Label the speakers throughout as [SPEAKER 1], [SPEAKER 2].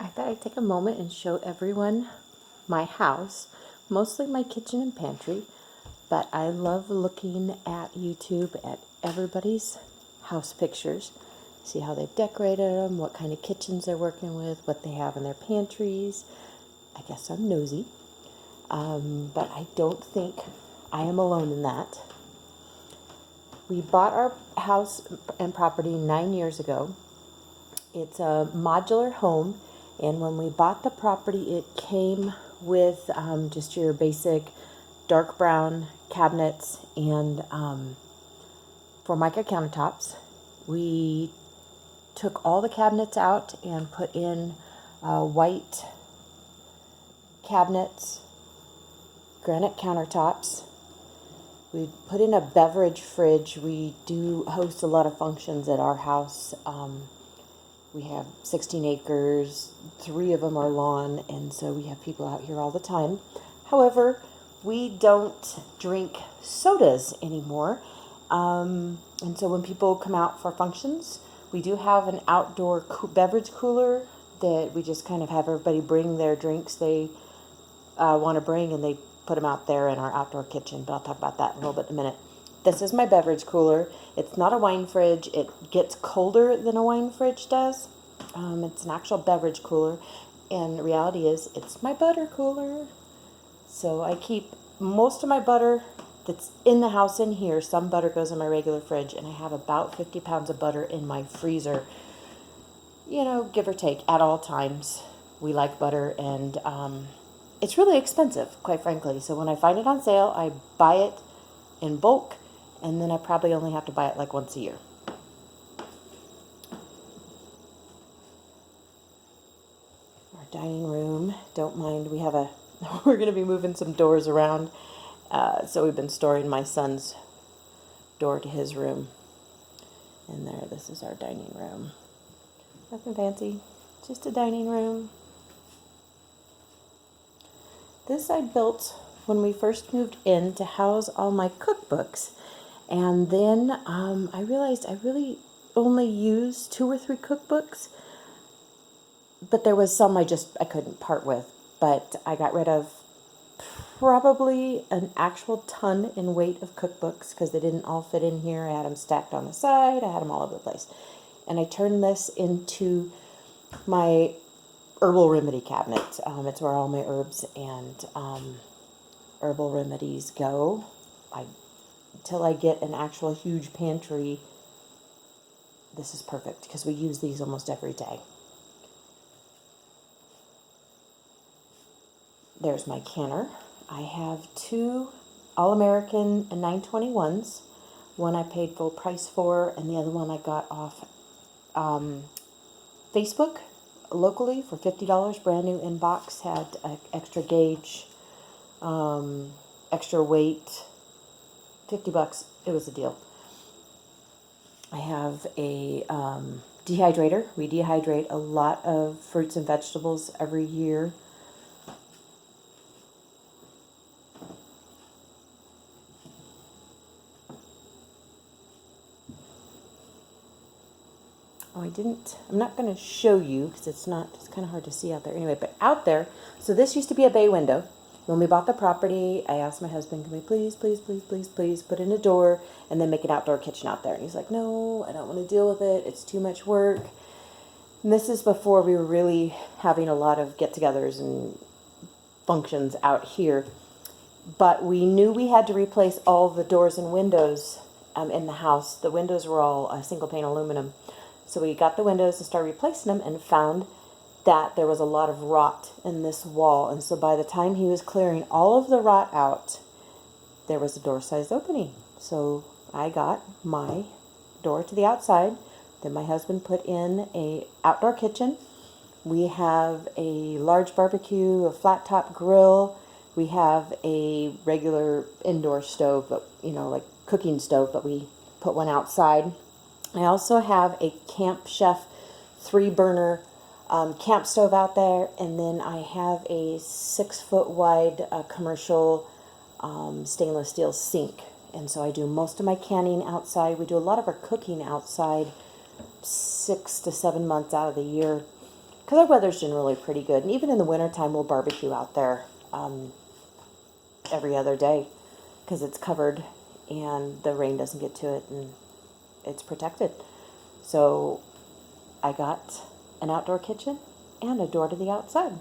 [SPEAKER 1] thought I'd take a moment and show everyone my house, mostly my kitchen and pantry, but I love looking at YouTube at everybody's house pictures, see how they've decorated them, what kind of kitchens they're working with, what they have in their pantries. I guess I'm nosy, but I don't think I am alone in that. We bought our house and property 9 years ago. It's a modular home, and when we bought the property, it came with just your basic dark brown cabinets and Formica countertops. We took all the cabinets out and put in white cabinets, granite countertops. We put in a beverage fridge. We do host a lot of functions at our house. We have 16 acres, 3 of them are lawn, and so we have people out here all the time. However, we don't drink sodas anymore. And so when people come out for functions, we do have an outdoor beverage cooler that we just kind of have everybody bring their drinks they want to bring, and they put them out there in our outdoor kitchen. But I'll talk about that in a little bit in a minute. This is my beverage cooler. It's not a wine fridge. It gets colder than a wine fridge does. It's an actual beverage cooler. And the reality is, it's my butter cooler. So I keep most of my butter that's in the house in here. Some butter goes in my regular fridge. And I have about 50 pounds of butter in my freezer. You know, give or take, at all times. We like butter, and it's really expensive, quite frankly. So when I find it on sale, I buy it in bulk. And then I probably only have to buy it like once a year. Our dining room, don't mind, we have we're going to be moving some doors around. So we've been storing my son's door to his room. And there, this is our dining room. Nothing fancy, just a dining room. This I built when we first moved in to house all my cookbooks. And then I realized I really only used 2 or 3 cookbooks, but there was some I couldn't part with. But I got rid of probably an actual ton in weight of cookbooks because they didn't all fit in here. I had them stacked on the side. I had them all over the place. And I turned this into my herbal remedy cabinet. It's where all my herbs and herbal remedies go. Until I get an actual huge pantry, this is perfect because we use these almost every day. There's my canner. I have 2 All-American 921s. One I paid full price for, and the other one I got off Facebook locally for $50. Brand new in box, had extra gauge, extra weight. $50, it was a deal. I have a dehydrator. We dehydrate a lot of fruits and vegetables every year. Oh, I'm not going to show you because it's kind of hard to see out there anyway, but out there, so this used to be a bay window. When we bought the property, I asked my husband, can we please put in a door and then make an outdoor kitchen out there? And he's like, no, I don't want to deal with it. It's too much work. And this is before we were really having a lot of get-togethers and functions out here. But we knew we had to replace all the doors and windows in the house. The windows were all single-pane aluminum. So we got the windows and started replacing them and found that there was a lot of rot in this wall. And so by the time he was clearing all of the rot out, there was a door-sized opening. So I got my door to the outside. Then my husband put in a outdoor kitchen. We have a large barbecue, a flat-top grill. We have a regular indoor stove, but like cooking stove, but we put one outside. I also have a Camp Chef 3-burner camp stove out there, and then I have a 6-foot wide commercial stainless steel sink. And so I do most of my canning outside. We do a lot of our cooking outside 6 to 7 months out of the year. because our weather's generally pretty good. And even in the wintertime, we'll barbecue out there every other day because it's covered and the rain doesn't get to it and it's protected. So I got an outdoor kitchen and a door to the outside.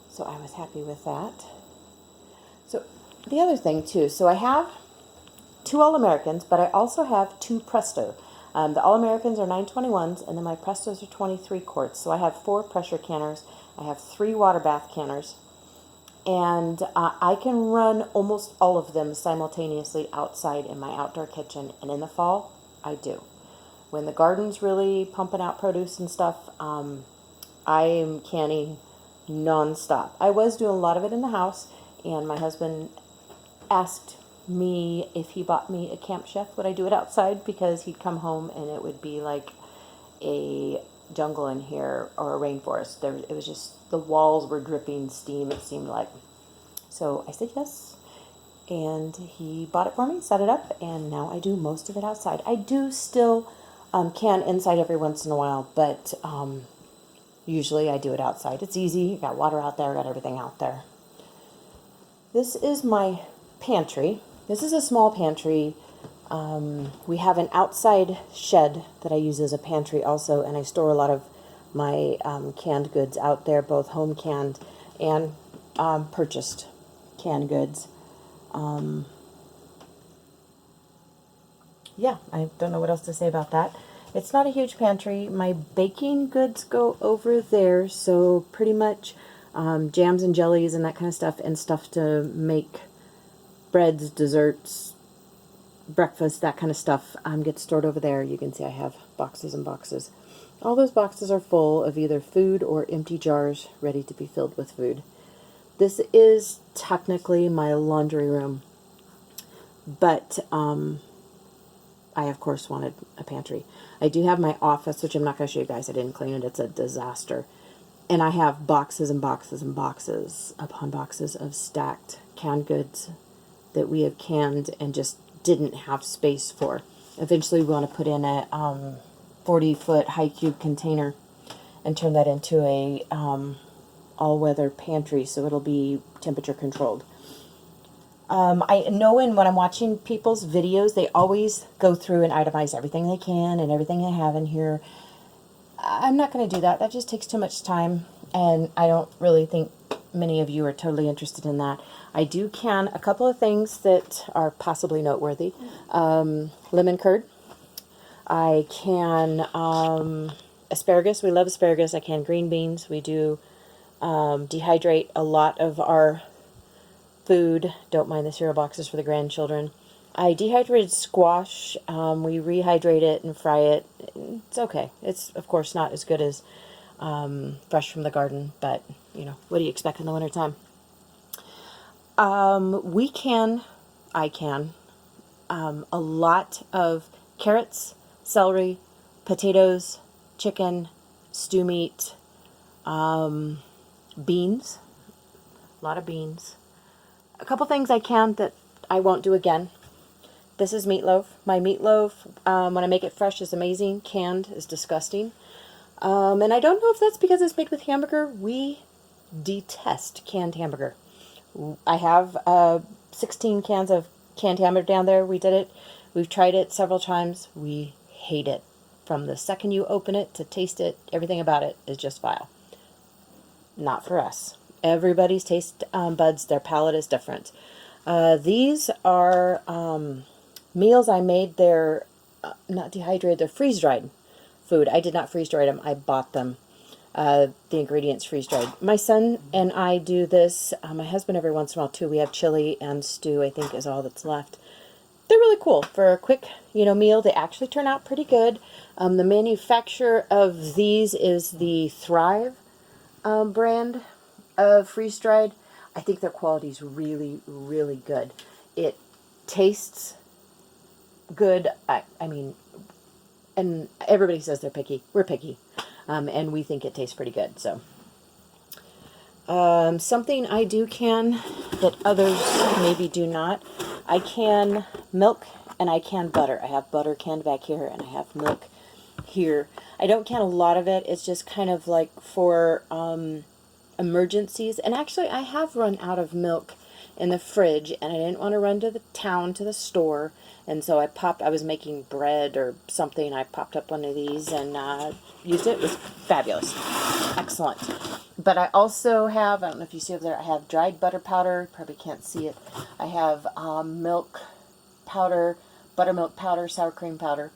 [SPEAKER 1] So I was happy with that. So the other thing too, so I have 2 All-Americans, but I also have 2 Presto. The All-Americans are 921s, and then my Prestos are 23 quarts. So I have 4 pressure canners. I have 3 water bath canners. And I can run almost all of them simultaneously outside in my outdoor kitchen. And in the fall, I do. When the garden's really pumping out produce and stuff, I am canning nonstop. I was doing a lot of it in the house, and my husband asked me if he bought me a Camp Chef, would I do it outside? Because he'd come home and it would be like a jungle in here or a rainforest. It was just, the walls were dripping steam, it seemed like. So I said yes, and he bought it for me, set it up, and now I do most of it outside. I do still can inside every once in a while, but usually I do it outside. It's easy. I got water out there, I got everything out there. This is my pantry. This is a small pantry. We have an outside shed that I use as a pantry also, and I store a lot of my canned goods out there, both home canned and purchased canned goods. Yeah, I don't know what else to say about that. It's not a huge pantry. My baking goods go over there, so pretty much jams and jellies and that kind of stuff, and stuff to make breads, desserts, breakfast, that kind of stuff gets stored over there. You can see I have boxes and boxes. All those boxes are full of either food or empty jars ready to be filled with food. This is technically my laundry room, but I of course wanted a pantry. I do have my office, which I'm not going to show you guys. I didn't clean it. It's a disaster. And I have boxes and boxes and boxes upon boxes of stacked canned goods that we have canned and just didn't have space for. Eventually we want to put in a 40-foot high cube container and turn that into a all-weather pantry, so it'll be temperature controlled. I know when I'm watching people's videos, they always go through and itemize everything they can and everything they have in here. I'm not going to do that. That just takes too much time, and I don't really think many of you are totally interested in that. I do can a couple of things that are possibly noteworthy. Lemon curd. I can asparagus. We love asparagus. I can green beans. We do dehydrate a lot of our food. Don't mind the cereal boxes for the grandchildren. I dehydrated squash. We rehydrate it and fry it. It's okay. It's, of course, not as good as fresh from the garden, but, you know, what do you expect in the wintertime? I can, a lot of carrots, celery, potatoes, chicken, stew meat, beans, a lot of beans. A couple things I can that I won't do again. This is meatloaf. My meatloaf, when I make it fresh, is amazing. Canned is disgusting. And I don't know if that's because it's made with hamburger. We detest canned hamburger. I have 16 cans of canned hamburger down there. We did it. We've tried it several times. We hate it. From the second you open it to taste it, everything about it is just vile. Not for us. Everybody's taste buds, their palate is different. These are meals I made. They're not dehydrated, they're freeze-dried food. I did not freeze-dry them. I bought them. The ingredients freeze-dried. My son and I do this. My husband every once in a while too. We have chili and stew, I think, is all that's left. They're really cool for a quick, meal. They actually turn out pretty good. The manufacturer of these is the Thrive brand of freeze-dried. I think their quality is really, really good. It tastes good. I mean, and everybody says they're picky. We're picky. And we think it tastes pretty good. So, something I do can that others maybe do not. I can milk and I can butter. I have butter canned back here and I have milk here. I don't count a lot of it. It's just kind of like for emergencies. And actually, I have run out of milk in the fridge, and I didn't want to run to the town to the store, and so I was making bread or something. I popped up one of these and used it. It was fabulous. Excellent. But I also have, I don't know if you see over there, I have dried butter powder. Probably can't see it. I have milk powder, buttermilk powder, sour cream powder.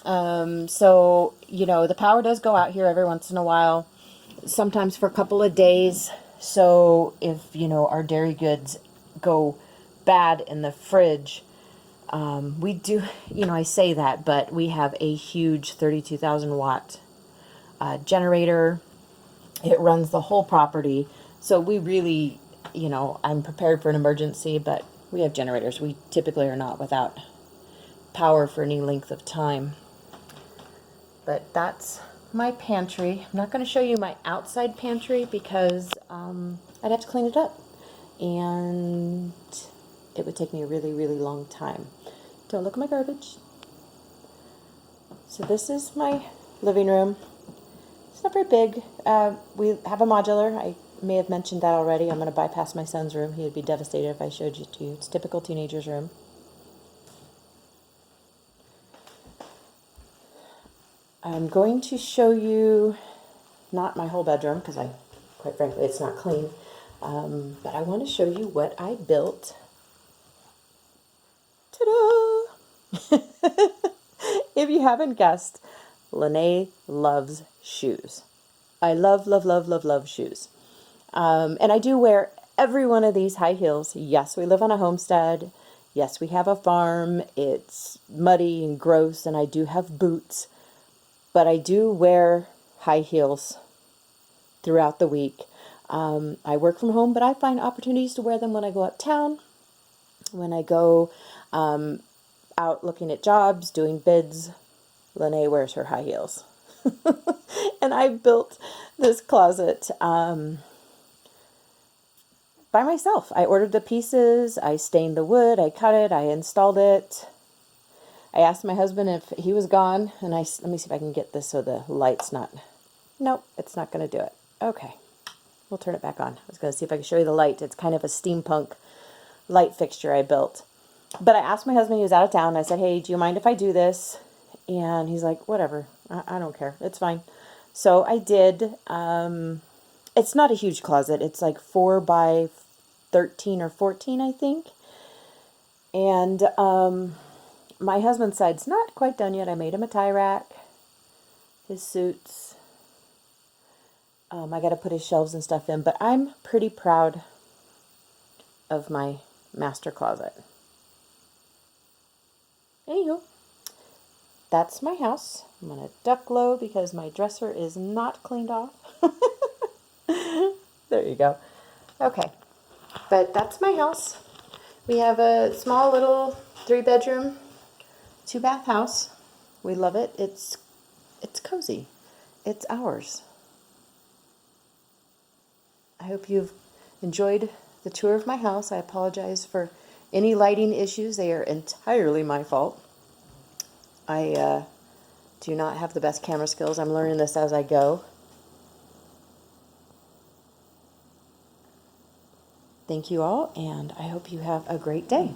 [SPEAKER 1] So, you know, the power does go out here every once in a while, sometimes for a couple of days. So if, you know, our dairy goods go bad in the fridge, we do, you know, I say that, but we have a huge 32,000 watt generator. It runs the whole property. So we really, you know, I'm prepared for an emergency, but we have generators. We typically are not without power for any length of time. But that's my pantry. I'm not going to show you my outside pantry because I'd have to clean it up. And it would take me a really, really long time. Don't look at my garbage. So this is my living room. It's not very big. We have a modular. I may have mentioned that already. I'm going to bypass my son's room. He would be devastated if I showed you to you. It's a typical teenager's room. I'm going to show you, not my whole bedroom, because quite frankly, it's not clean. But I want to show you what I built. Ta-da! If you haven't guessed, Lene loves shoes. I love, love, love, love, love shoes. And I do wear every one of these high heels. Yes, we live on a homestead. Yes, we have a farm. It's muddy and gross, and I do have boots. But I do wear high heels throughout the week. I work from home, but I find opportunities to wear them when I go uptown, when I go out looking at jobs, doing bids. Lene wears her high heels. And I built this closet by myself. I ordered the pieces, I stained the wood, I cut it, I installed it. I asked my husband if he was gone, and let me see if I can get this so the light's not, nope, it's not going to do it. Okay, we'll turn it back on. I was going to see if I could show you the light. It's kind of a steampunk light fixture I built. But I asked my husband, he was out of town, I said, hey, do you mind if I do this? And he's like, whatever, I don't care, it's fine. So I did. It's not a huge closet. It's like 4 by 13 or 14, I think. And my husband's side's not quite done yet. I made him a tie rack, his suits. I got to put his shelves and stuff in, but I'm pretty proud of my master closet. Anywho, that's my house. I'm going to duck low because my dresser is not cleaned off. There you go. Okay, but that's my house. We have a small little 3-bedroom, 2-bath house. We love it. It's cozy. It's ours. I hope you've enjoyed the tour of my house. I apologize for any lighting issues. They are entirely my fault. I do not have the best camera skills. I'm learning this as I go. Thank you all, and I hope you have a great day.